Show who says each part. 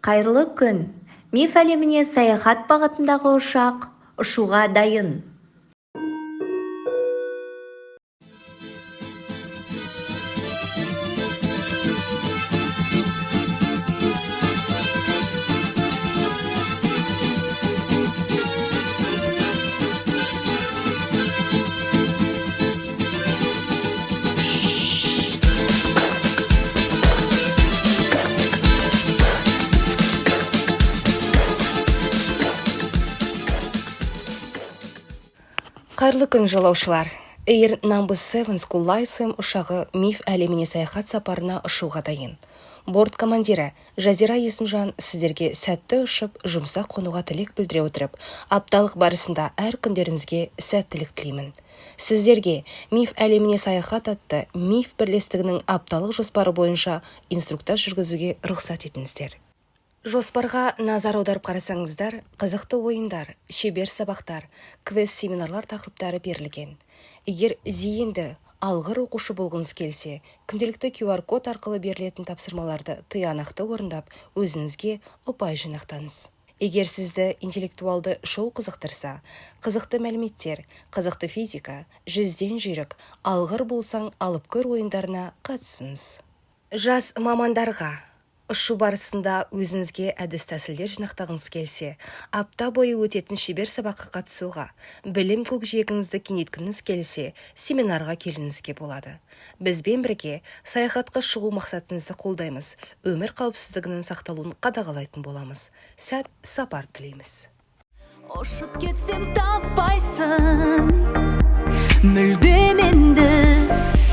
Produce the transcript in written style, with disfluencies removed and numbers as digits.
Speaker 1: Қайырлы күн. Миф әлеміне саяхат бағытындағы ұшақ ұшуға дайын.
Speaker 2: Қайырлы күн, жолаушылар. Air No. 7 Скулайсым ұшағы миф әлеміне саяхат сапарына ұшуға дайын. Борт командирі Жазира Есімжан сіздерге сәтті ұшып, жұмсақ қонуға тілек білдіре отырып, апталық барысында әр күндеріңізге сәттілік тілеймін. Сіздерге миф әлеміне саяхат атты миф бірлестігінің апталық жоспары бойынша инструктаж жүргізуге рұқсат етіңіздер. Жоспарға назар аударып қарасаңыздар, қызықты ойындар, шебер сабақтар, квест-семинарлар тақырыптары берілген. Егер зейінді, алғыр оқушы болғыңыз келсе, күнделікті QR-код арқылы берілетін тапсырмаларды тиянақты орындап, өзіңізге ұпай жинақтаңыз. Егер сізді интеллектуалды шоу қызықтырса, қызықты мәліметтер, қызықты физика, жүзден жүйрік, алғыр болсаң алып көр ойындарына қатысыңыз. Жас мамандарға ұшу барысында өзіңізге әдіс-тәсілдер жинақтағыңыз келсе, апта бойы өтетін шебер сабаққа қатысуға, білім көкжиегіңізді кеңейткіңіз келсе, семинарға келуіңізге болады. Бізбен бірге саяхатқа шығу мақсатыңызды қолдаймыз, өмір қауіпсіздігінің сақталуын қадағалайтын боламыз. Сәт сапар тілейміз.
Speaker 3: Ұшып кетсем таппайсың мүлдем енді